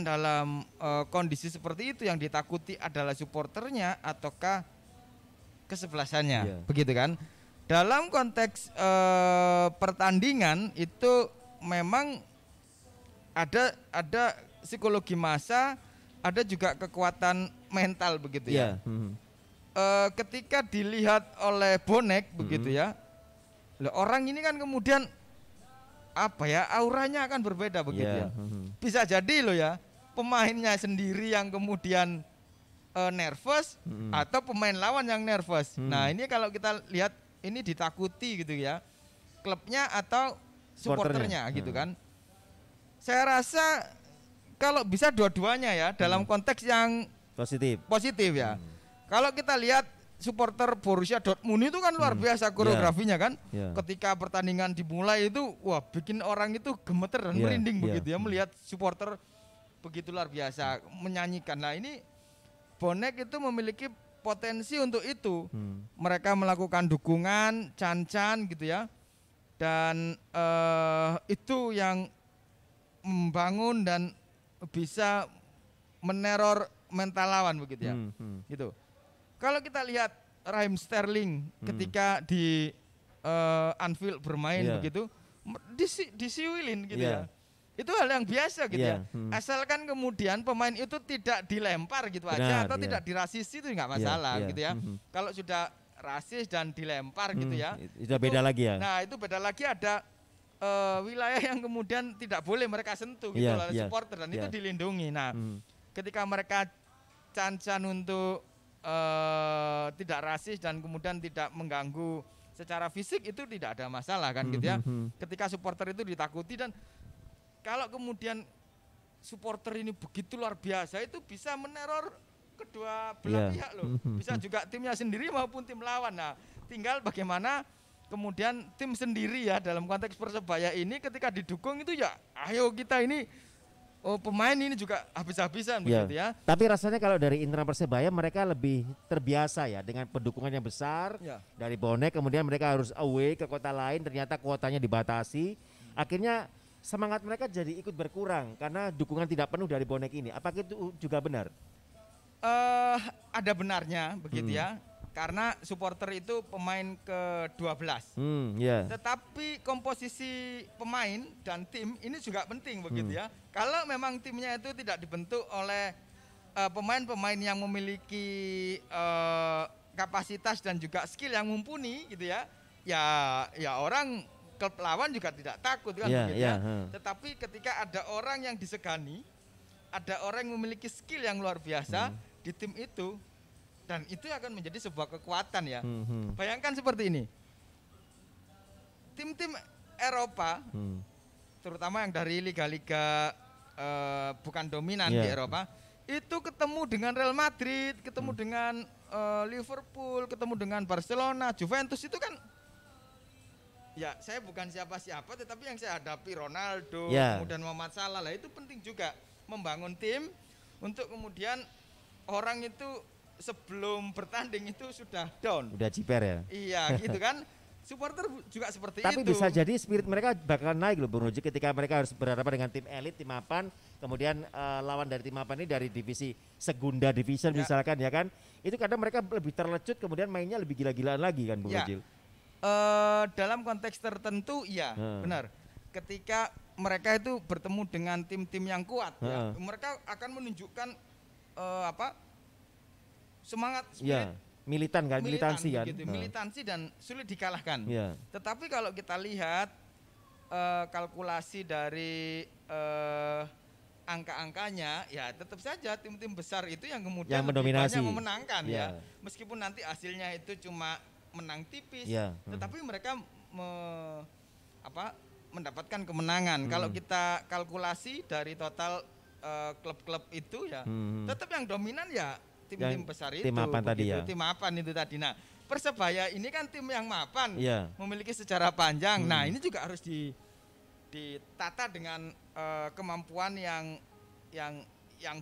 dalam kondisi seperti itu, yang ditakuti adalah supporternya ataukah kesebelasannya, begitu kan? Dalam konteks pertandingan itu memang ada psikologi massa, ada juga kekuatan mental begitu ya. Ketika dilihat oleh bonek begitu ya, orang ini kan kemudian auranya akan berbeda begitu ya. Bisa jadi loh ya, pemainnya sendiri yang kemudian nervous atau pemain lawan yang nervous. Nah, ini kalau kita lihat ini ditakuti gitu ya, klubnya atau supporternya gitu kan. Saya rasa kalau bisa dua-duanya ya, dalam konteks yang positif ya. Kalau kita lihat supporter Borussia Dortmund itu kan luar biasa koreografinya kan. Ketika pertandingan dimulai itu wah bikin orang itu gemeter dan merinding begitu ya melihat supporter begitu luar biasa menyanyikan. Nah ini bonek itu memiliki potensi untuk itu. Mereka melakukan dukungan, can-can gitu ya. Dan itu yang membangun dan bisa meneror mental lawan begitu ya. Gitu. Kalau kita lihat Raheem Sterling ketika di Anfield bermain begitu disiwilin gitu ya. Itu hal yang biasa gitu ya. Asalkan kemudian pemain itu tidak dilempar gitu aja atau tidak dirasisi itu nggak masalah gitu ya. Kalau sudah rasis dan dilempar gitu ya. Itu beda lagi ya. Nah, itu beda lagi ada wilayah yang kemudian tidak boleh mereka sentuh gitu oleh supporter dan itu dilindungi. Nah, ketika mereka can-can untuk tidak rasis dan kemudian tidak mengganggu secara fisik itu tidak ada masalah kan gitu ya. Ketika supporter itu ditakuti dan kalau kemudian supporter ini begitu luar biasa itu bisa meneror kedua belah pihak loh. Bisa juga timnya sendiri maupun tim lawan. Nah, tinggal bagaimana kemudian tim sendiri ya dalam konteks Persebaya ini ketika didukung itu ya ayo kita ini pemain ini juga habis-habisan begitu ya. Tapi rasanya kalau dari internal Persebaya mereka lebih terbiasa ya dengan pendukungan yang besar dari bonek, kemudian mereka harus away ke kota lain, ternyata kuotanya dibatasi. Akhirnya semangat mereka jadi ikut berkurang karena dukungan tidak penuh dari bonek ini. Apakah itu juga benar? Ada benarnya begitu ya. Karena supporter itu pemain ke-12. Tetapi komposisi pemain dan tim ini juga penting begitu ya. Kalau memang timnya itu tidak dibentuk oleh pemain-pemain yang memiliki kapasitas dan juga skill yang mumpuni gitu ya. Ya orang klub lawan juga tidak takut kan begitu ya. Tetapi ketika ada orang yang disegani, ada orang yang memiliki skill yang luar biasa di tim itu, dan itu akan menjadi sebuah kekuatan ya. Bayangkan seperti ini, tim-tim Eropa, terutama yang dari liga-liga bukan dominan di Eropa, itu ketemu dengan Real Madrid, ketemu dengan Liverpool, ketemu dengan Barcelona, Juventus itu kan, ya saya bukan siapa-siapa, tetapi yang saya hadapi Ronaldo, kemudian Muhammad Salah, lah itu penting juga membangun tim untuk kemudian orang itu sebelum bertanding itu sudah down. Udah ciper ya? Iya gitu kan. Supporter juga seperti Tapi itu. Tapi bisa jadi spirit mereka bakalan naik loh Bung Roji ketika mereka harus berhadapan dengan tim elit, tim mapan. Kemudian lawan dari tim mapan ini dari divisi Segunda Division misalkan ya kan. Itu kadang mereka lebih terlecut kemudian mainnya lebih gila-gilaan lagi kan Bung Roji. Dalam konteks tertentu ya benar. Ketika mereka itu bertemu dengan tim-tim yang kuat mereka akan menunjukkan semangat spirit militan kan, militansi kan, gitu, militansi dan sulit dikalahkan. Tetapi kalau kita lihat kalkulasi dari angka-angkanya, ya tetap saja tim-tim besar itu yang kemudian mendominasi, banyak memenangkan ya. Meskipun nanti hasilnya itu cuma menang tipis, tetapi mereka mendapatkan kemenangan. Kalau kita kalkulasi dari total klub-klub itu ya, tetap yang dominan ya tim-tim besar itu, tim mapan tadi ya. Tim mapan itu tadi. Nah, Persebaya ini kan tim yang mapan, memiliki sejarah panjang. Nah, ini juga harus ditata dengan kemampuan yang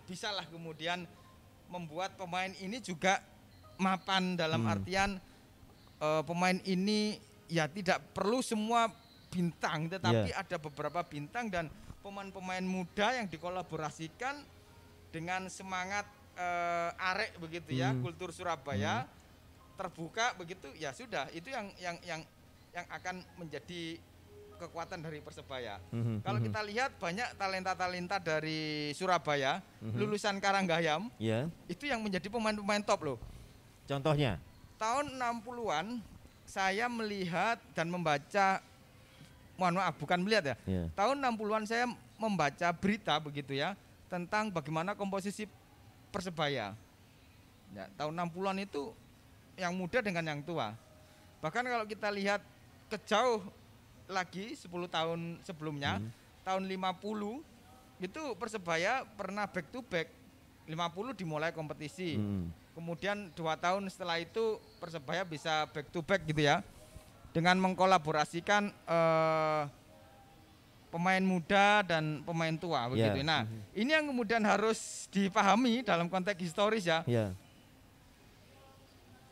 bisa lah kemudian membuat pemain ini juga mapan dalam artian pemain ini ya tidak perlu semua bintang, tetapi ada beberapa bintang dan pemain-pemain muda yang dikolaborasikan dengan semangat arek begitu ya, kultur Surabaya terbuka begitu ya sudah, itu yang akan menjadi kekuatan dari Persebaya. Kalau kita lihat banyak talenta-talenta dari Surabaya lulusan Karanggayam itu yang menjadi pemain-pemain top loh. Contohnya tahun 60-an saya melihat dan membaca, mohon maaf bukan melihat ya, tahun 60-an saya membaca berita begitu ya tentang bagaimana komposisi Persebaya. Ya, tahun 60-an itu yang muda dengan yang tua. Bahkan kalau kita lihat ke jauh lagi 10 tahun sebelumnya, tahun 50 itu Persebaya pernah back to back 50 dimulai kompetisi. Kemudian 2 tahun setelah itu Persebaya bisa back to back gitu ya. Dengan mengkolaborasikan pemain muda dan pemain tua begitu. Nah, ini yang kemudian harus dipahami dalam konteks historis ya.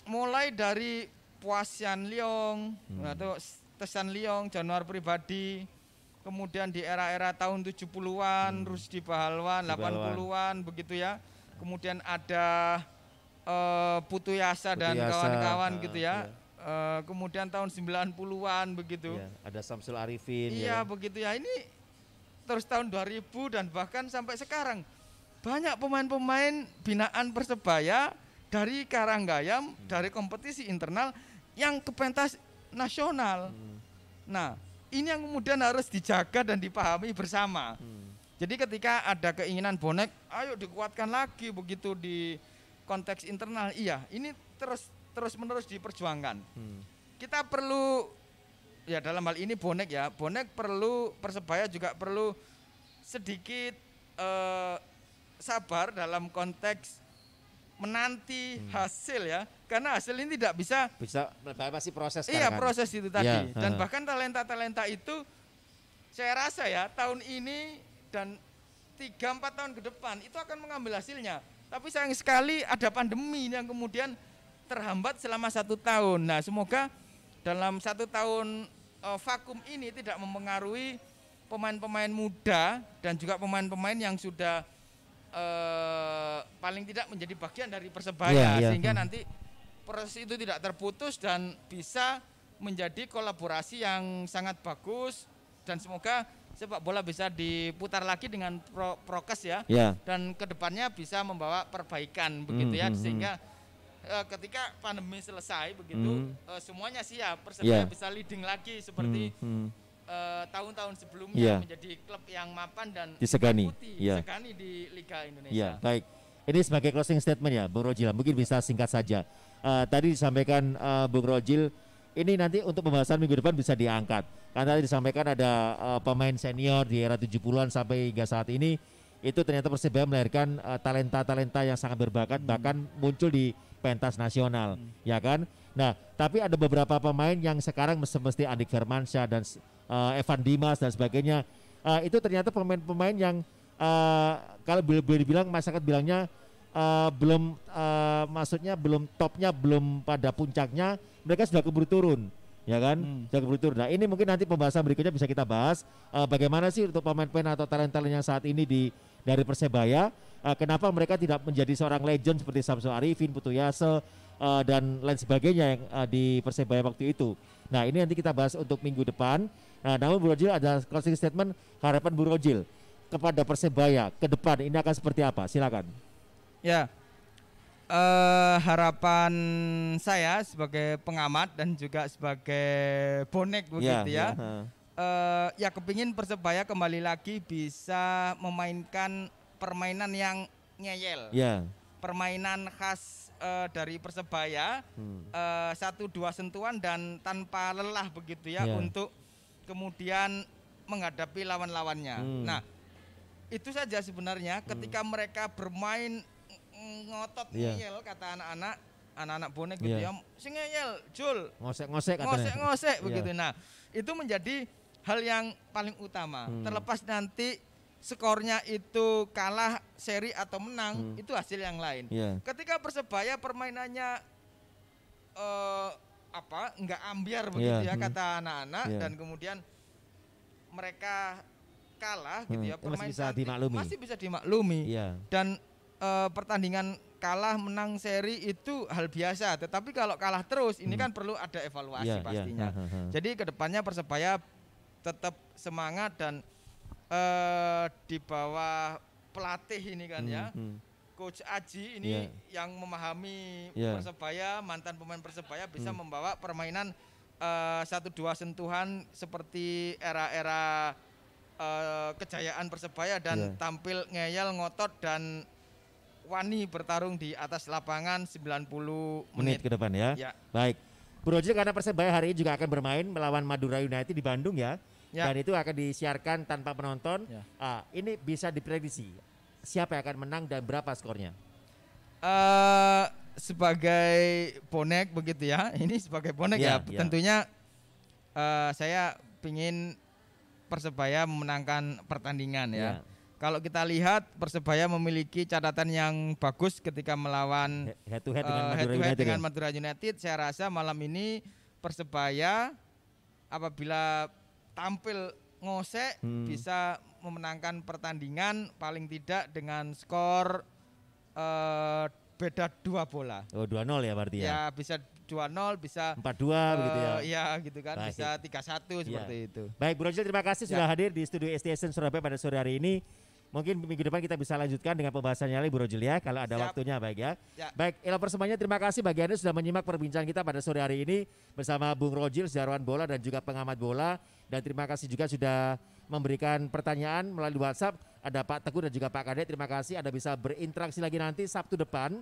Mulai dari Puasian Leong atau Tesan Leong, Januar Pribadi, kemudian di era-era tahun 70-an, Rusdi Bahalwan, 80-an begitu ya. Kemudian ada Putu Yasa dan kawan-kawan gitu ya. Kemudian tahun 90-an begitu. Ada Samsul Arifin. Iya begitu ya. Ini terus tahun 2000 dan bahkan sampai sekarang banyak pemain-pemain binaan Persebaya dari Karanggayam, dari kompetisi internal yang ke pentas nasional. Nah, ini yang kemudian harus dijaga dan dipahami bersama. Jadi ketika ada keinginan bonek, ayo dikuatkan lagi begitu di konteks internal. Iya, ini terus-menerus diperjuangkan. Kita perlu, ya dalam hal ini bonek ya, bonek perlu, Persebaya juga perlu sedikit sabar dalam konteks menanti hasil ya, karena hasil ini tidak bisa masih proses. Iya kan? Proses itu tadi. Dan bahkan talenta-talenta itu saya rasa ya tahun ini dan 3-4 tahun ke depan itu akan mengambil hasilnya. Tapi sayang sekali ada pandemi yang kemudian terhambat selama 1 tahun. Nah semoga dalam 1 tahun vakum ini tidak mempengaruhi pemain-pemain muda dan juga pemain-pemain yang sudah paling tidak menjadi bagian dari Persebaya sehingga nanti proses itu tidak terputus dan bisa menjadi kolaborasi yang sangat bagus dan semoga sepak bola bisa diputar lagi dengan prokes ya dan kedepannya bisa membawa perbaikan begitu ya sehingga ketika pandemi selesai begitu semuanya siap Persebaya bisa leading lagi seperti tahun-tahun sebelumnya menjadi klub yang mapan dan disegani di Liga Indonesia. Baik. Ini sebagai closing statement ya, Bung Rojil. Mungkin bisa singkat saja. Tadi disampaikan Bung Rojil, ini nanti untuk pembahasan minggu depan bisa diangkat. Karena tadi disampaikan ada pemain senior di era 70-an sampai hingga saat ini, itu ternyata Persebaya melahirkan talenta-talenta yang sangat berbakat, bahkan muncul di pentas nasional, ya kan? Nah, tapi ada beberapa pemain yang sekarang mesti Andik Firmansyah dan Evan Dimas dan sebagainya. Itu ternyata pemain-pemain yang kalau boleh dibilang masyarakat bilangnya belum maksudnya belum topnya, belum pada puncaknya, mereka sudah keburu turun, ya kan? Sudah keburu turun. Nah, ini mungkin nanti pembahasan berikutnya bisa kita bahas bagaimana sih untuk pemain-pemain atau talent-talent yang saat ini dari Persebaya, kenapa mereka tidak menjadi seorang legend seperti Samsul Arifin, Putu Yasa dan lain sebagainya yang di Persebaya waktu itu. Nah, ini nanti kita bahas untuk minggu depan. Nah, namun Bu Rojil ada closing statement, harapan Bu Rojil kepada Persebaya ke depan ini akan seperti apa? Silakan. Ya, harapan saya sebagai pengamat dan juga sebagai bonek begitu ya. Ya kepingin Persebaya kembali lagi bisa memainkan permainan yang ngeyel. Permainan khas dari Persebaya, 1-2 sentuhan dan tanpa lelah begitu ya untuk kemudian menghadapi lawan-lawannya. Nah, itu saja sebenarnya ketika mereka bermain ngotot ngeyel kata anak-anak bonek gitu ya. Sing ngeyel, Jul. Ngosek begitu. Nah, itu menjadi hal yang paling utama. Terlepas nanti skornya itu kalah seri atau menang, itu hasil yang lain. Ketika Persebaya permainannya enggak ambiar begitu ya kata anak-anak dan kemudian mereka kalah gitu ya, masih bisa dimaklumi. Dan pertandingan kalah menang seri itu hal biasa, tetapi kalau kalah terus ini kan perlu ada evaluasi pastinya. Jadi kedepannya Persebaya tetap semangat dan di bawah pelatih ini kan ya, Coach Aji ini yang memahami Persebaya, mantan pemain Persebaya bisa membawa permainan 1-2 sentuhan seperti era-era kejayaan Persebaya dan tampil ngeyel, ngotot dan wani bertarung di atas lapangan 90 menit ke depan ya. Baik. Bu Rojil, karena Persebaya hari ini juga akan bermain melawan Madura United di Bandung ya. Dan itu akan disiarkan tanpa penonton. Ini bisa diprediksi siapa yang akan menang dan berapa skornya? Sebagai bonek begitu ya, ini sebagai bonek ya. Tentunya saya ingin Persebaya memenangkan pertandingan ya. Kalau kita lihat Persebaya memiliki catatan yang bagus ketika melawan head to head dengan Madura United. Saya rasa malam ini Persebaya apabila tampil ngosek bisa memenangkan pertandingan paling tidak dengan skor beda 2 bola. Oh, 2-0 ya berarti ya? Ya bisa 2-0, bisa 4-2 begitu ya? Iya gitu kan, baik. Bisa 3-1 seperti itu. Baik, Bro Rojil, terima kasih sudah hadir di studio STSN Surabaya pada sore hari ini. Mungkin minggu depan kita bisa lanjutkan dengan pembahasannya lagi, Bro Rojil ya, kalau ada waktunya baik ya. Baik, Elo Persemanya terima kasih bagi Anda sudah menyimak perbincangan kita pada sore hari ini bersama Bung Rojil, sejarawan bola dan juga pengamat bola. Dan terima kasih juga sudah memberikan pertanyaan melalui WhatsApp. Ada Pak Teguh dan juga Pak Kade, terima kasih. Anda bisa berinteraksi lagi nanti Sabtu depan,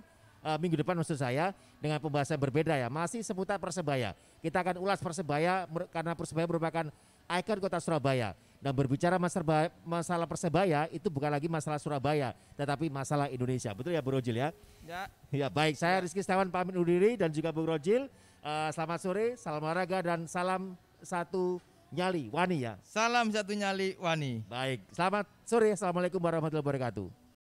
minggu depan maksud saya, dengan pembahasan berbeda ya, masih seputar Persebaya. Kita akan ulas Persebaya karena Persebaya merupakan ikon kota Surabaya. Dan berbicara masalah Persebaya itu bukan lagi masalah Surabaya, tetapi masalah Indonesia. Betul ya Bung Rojil ya? Ya baik, saya Rizky Setiawan pamit undur diri dan juga Bung Rojil. Selamat sore, salam olahraga dan salam satu nyali wani ya. Salam satu nyali wani. Baik, selamat sore, assalamualaikum warahmatullahi wabarakatuh.